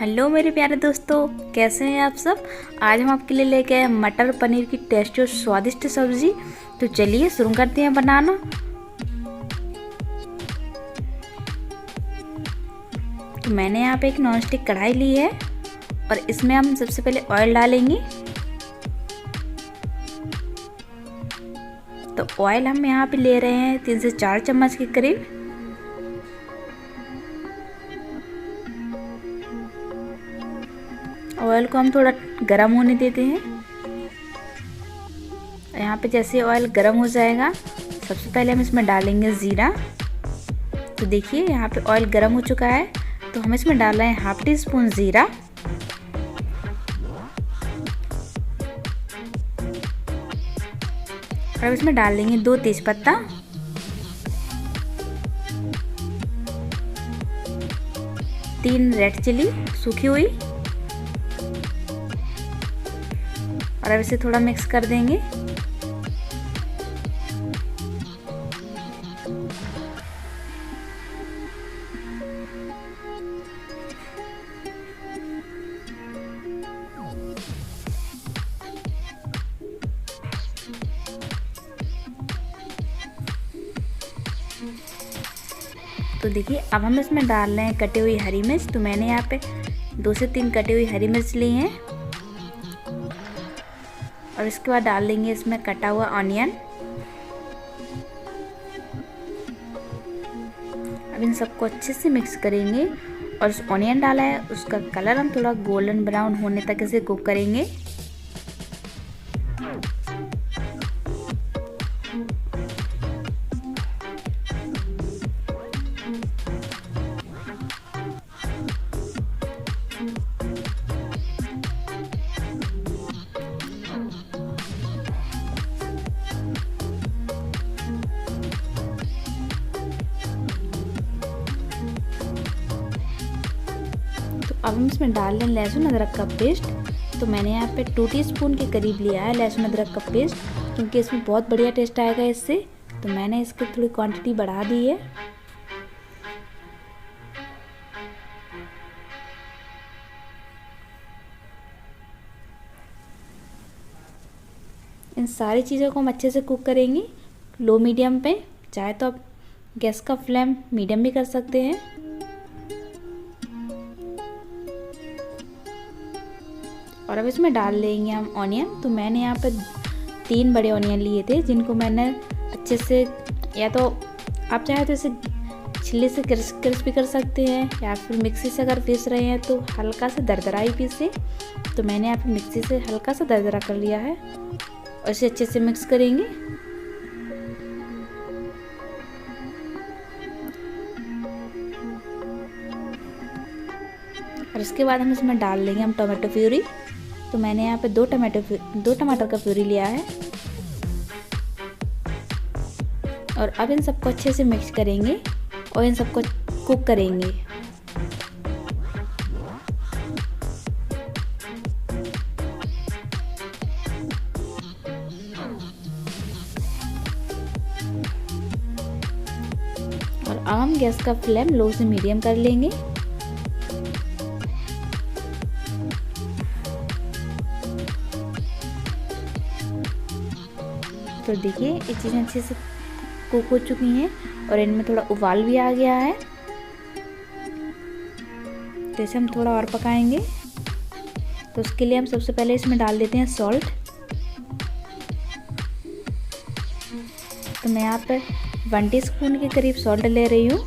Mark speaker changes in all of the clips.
Speaker 1: Hello मेरे प्यारे दोस्तों, कैसे हैं आप सब। आज हम आपके लिए लेके आए मटर पनीर की टेस्टी और स्वादिष्ट सब्जी। तो चलिए शुरू करते हैं बनाना। तो मैंने यहाँ पे एक नॉन स्टिक कढ़ाई ली है और इसमें हम सबसे पहले ऑयल डालेंगे। तो ऑयल हम यहाँ पे ले रहे हैं 3 से 4 चम्मच के करीब। ऑयल को हम थोड़ा गरम होने देते हैं। यहाँ पे जैसे ऑयल गरम हो जाएगा, सबसे पहले हम इसमें डालेंगे जीरा। तो देखिए यहाँ पे ऑयल गरम हो चुका है, तो हम इसमें डाल रहे हैं हाफ टी स्पून जीरा। और अब इसमें डाल देंगे 2 तेजपत्ता, 3 रेड चिली सूखी हुई। और अब इसे थोड़ा मिक्स कर देंगे। तो देखिए अब हम इसमें डाल रहे हैं कटी हुई हरी मिर्च। तो मैंने यहाँ पे 2 से 3 कटी हुई हरी मिर्च ली हैं। और इसके बाद डाल देंगे इसमें कटा हुआ ऑनियन। अब इन सबको अच्छे से मिक्स करेंगे। और उस ऑनियन डाला है उसका कलर हम थोड़ा गोल्डन ब्राउन होने तक इसे कुक करेंगे। अब हम इसमें डाल लें लहसुन अदरक का पेस्ट। तो मैंने यहाँ पे 2 टीस्पून के करीब लिया है लहसुन अदरक का पेस्ट, क्योंकि इसमें बहुत बढ़िया टेस्ट आएगा इससे। तो मैंने इसकी थोड़ी क्वांटिटी बढ़ा दी है। इन सारी चीज़ों को हम अच्छे से कुक करेंगे लो मीडियम पे। चाहे तो आप गैस का फ्लेम मीडियम भी कर सकते हैं। और अब इसमें डाल देंगे हम ऑनियन। तो मैंने यहाँ पे 3 बड़े ऑनियन लिए थे, जिनको मैंने अच्छे से, या तो आप चाहे तो इसे छिल्ले से क्रश भी कर सकते हैं, या फिर मिक्सी से अगर पीस रहे हैं तो हल्का सा दरदरा ही पीसे। तो मैंने यहाँ पे मिक्सी से हल्का सा दरदरा कर लिया है और इसे अच्छे से मिक्स करेंगे। और इसके बाद हम इसमें डाल देंगे हम टोमेटो प्यूरी। तो मैंने यहाँ पे 2 टमाटर का प्यूरी लिया है। और अब इन सबको अच्छे से मिक्स करेंगे और इन सबको कुक करेंगे। और अब हम गैस का फ्लेम लो से मीडियम कर लेंगे। तो देखिए ये चीज़ें अच्छे से कुक हो चुकी हैं और इनमें थोड़ा उबाल भी आ गया है। तो इसे हम थोड़ा और पकाएंगे। तो उसके लिए हम सबसे पहले इसमें डाल देते हैं सॉल्ट। तो मैं यहाँ पर 1 टीस्पून के करीब सॉल्ट ले रही हूँ।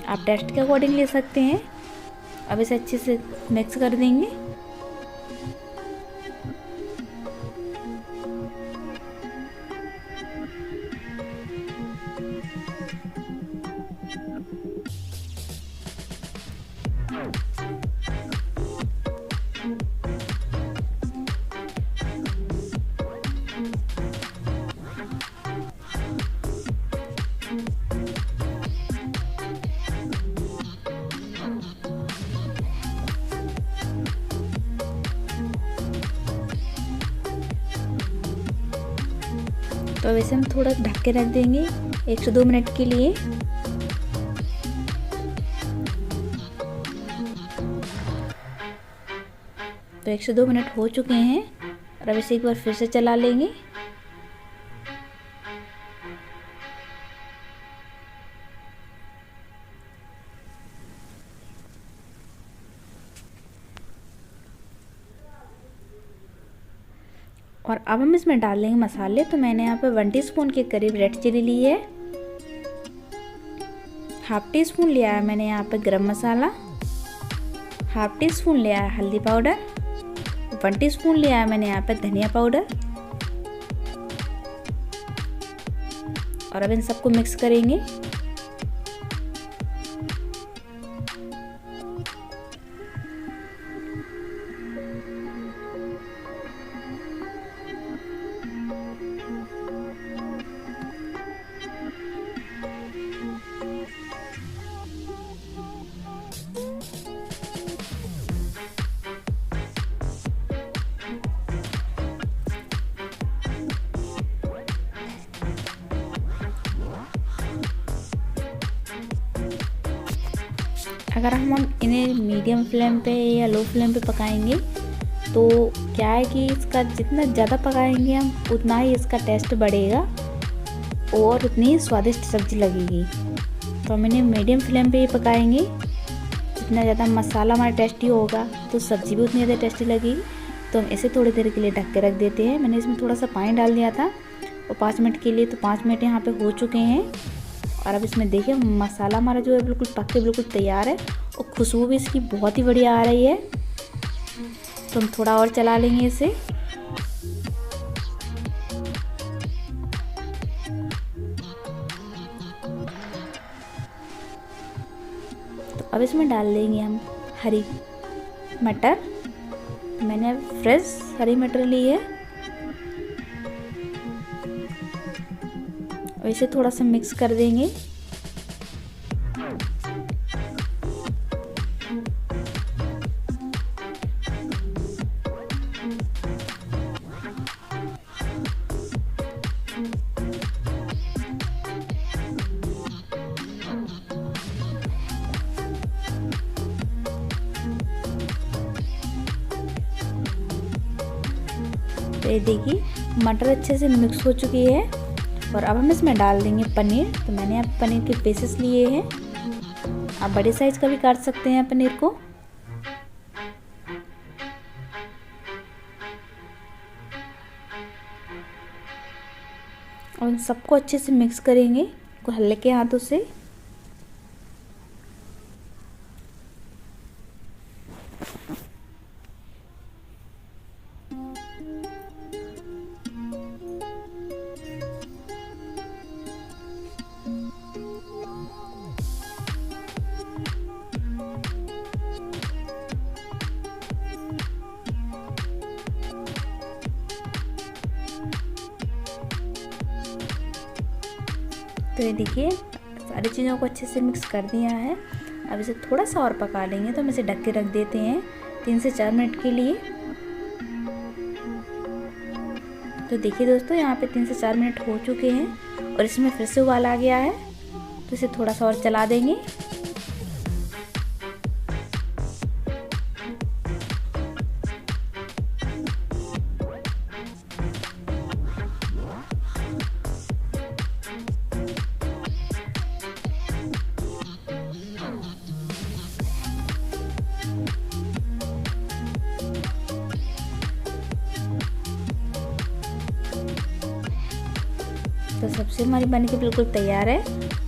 Speaker 1: आप टेस्ट के अकॉर्डिंग ले सकते हैं। अब इसे अच्छे से मिक्स कर देंगे। तो अब इसे हम थोड़ा ढक के रख देंगे 1 से 2 मिनट के लिए। 1 से 2 मिनट हो चुके हैं और अब इसे एक बार फिर से चला लेंगे। और अब हम इसमें डाल लेंगे मसाले। तो मैंने यहाँ पे 1 टीस्पून के करीब रेड चिली ली है, हाफ टी स्पून लिया है मैंने यहाँ पे गरम मसाला, हाफ टी स्पून लिया है हल्दी पाउडर, 1 टीस्पून लिया है मैंने यहाँ पे धनिया पाउडर। और अब इन सबको मिक्स करेंगे। अगर हम इन्हें मीडियम फ्लेम पे या लो फ्लेम पे पकाएंगे तो क्या है कि इसका जितना ज़्यादा पकाएंगे हम उतना ही इसका टेस्ट बढ़ेगा और उतनी ही स्वादिष्ट सब्ज़ी लगेगी। तो हम इन्हें मीडियम फ्लेम पे ही पकाएंगे। जितना ज़्यादा मसाला हमारा टेस्टी होगा तो सब्ज़ी भी उतनी ज़्यादा टेस्टी लगेगी। तो हम इसे थोड़ी देर के लिए ढक के रख देते हैं। मैंने इसमें थोड़ा सा पानी डाल दिया था और 5 मिनट के लिए, तो 5 मिनट यहाँ पे हो चुके हैं। और अब इसमें देखिए मसाला हमारा जो है बिल्कुल पक के बिल्कुल तैयार है और खुशबू भी इसकी बहुत ही बढ़िया आ रही है। तो हम थोड़ा और चला लेंगे इसे। तो अब इसमें डाल देंगे हम हरी मटर। मैंने फ्रेश हरी मटर ली है और इसे थोड़ा सा मिक्स कर देंगे। तो ये देखिए मटर अच्छे से मिक्स हो चुकी है और अब हम इसमें डाल देंगे पनीर। तो मैंने यहाँ पनीर के पीसेस लिए हैं, आप बड़े साइज का भी काट सकते हैं पनीर को। और इन सबको अच्छे से मिक्स करेंगे हल्के हाथों से। तो ये देखिए सारी चीज़ों को अच्छे से मिक्स कर दिया है। अब इसे थोड़ा सा और पका लेंगे। तो हम इसे ढक के रख देते हैं 3 से 4 मिनट के लिए। तो देखिए दोस्तों यहाँ पे 3 से 4 मिनट हो चुके हैं और इसमें फिर से उबाल आ गया है। तो इसे थोड़ा सा और चला देंगे। तो सब्ज़ी हमारी बन के बिल्कुल तैयार है।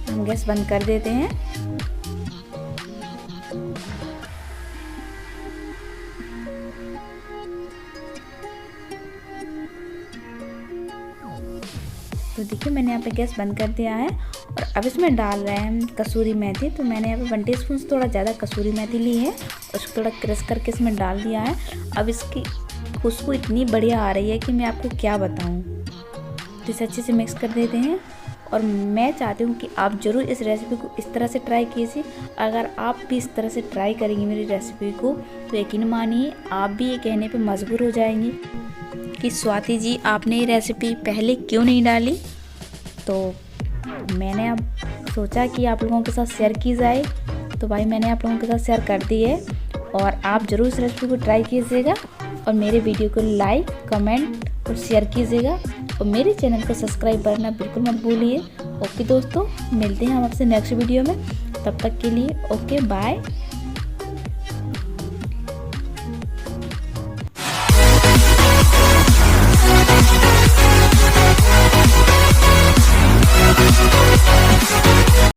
Speaker 1: हम गैस बंद कर देते हैं। तो देखिए मैंने यहाँ पे गैस बंद कर दिया है और अब इसमें डाल रहे हैं हम कसूरी मेथी। तो मैंने यहाँ पे 1 टीस्पून से थोड़ा ज़्यादा कसूरी मेथी ली है और उसको थोड़ा क्रश करके इसमें डाल दिया है। अब इसकी खुशबू इतनी बढ़िया आ रही है कि मैं आपको क्या बताऊँ। तो इसे अच्छे से मिक्स कर देते हैं और मैं चाहती हूँ कि आप ज़रूर इस रेसिपी को इस तरह से ट्राई कीजिए। अगर आप भी इस तरह से ट्राई करेंगे मेरी रेसिपी को तो यकीन मानिए आप भी ये कहने पे मजबूर हो जाएंगी कि स्वाति जी आपने ये रेसिपी पहले क्यों नहीं डाली। तो मैंने अब सोचा कि आप लोगों के साथ शेयर की जाए, तो भाई मैंने आप लोगों के साथ शेयर कर दी है और आप ज़रूर इस रेसिपी को ट्राई कीजिएगा और मेरे वीडियो को लाइक, कमेंट और शेयर कीजिएगा और मेरे चैनल को सब्सक्राइब करना बिल्कुल मत भूलिए। ओके दोस्तों, मिलते हैं हम आपसे नेक्स्ट वीडियो में। तब तक के लिए ओके बाय।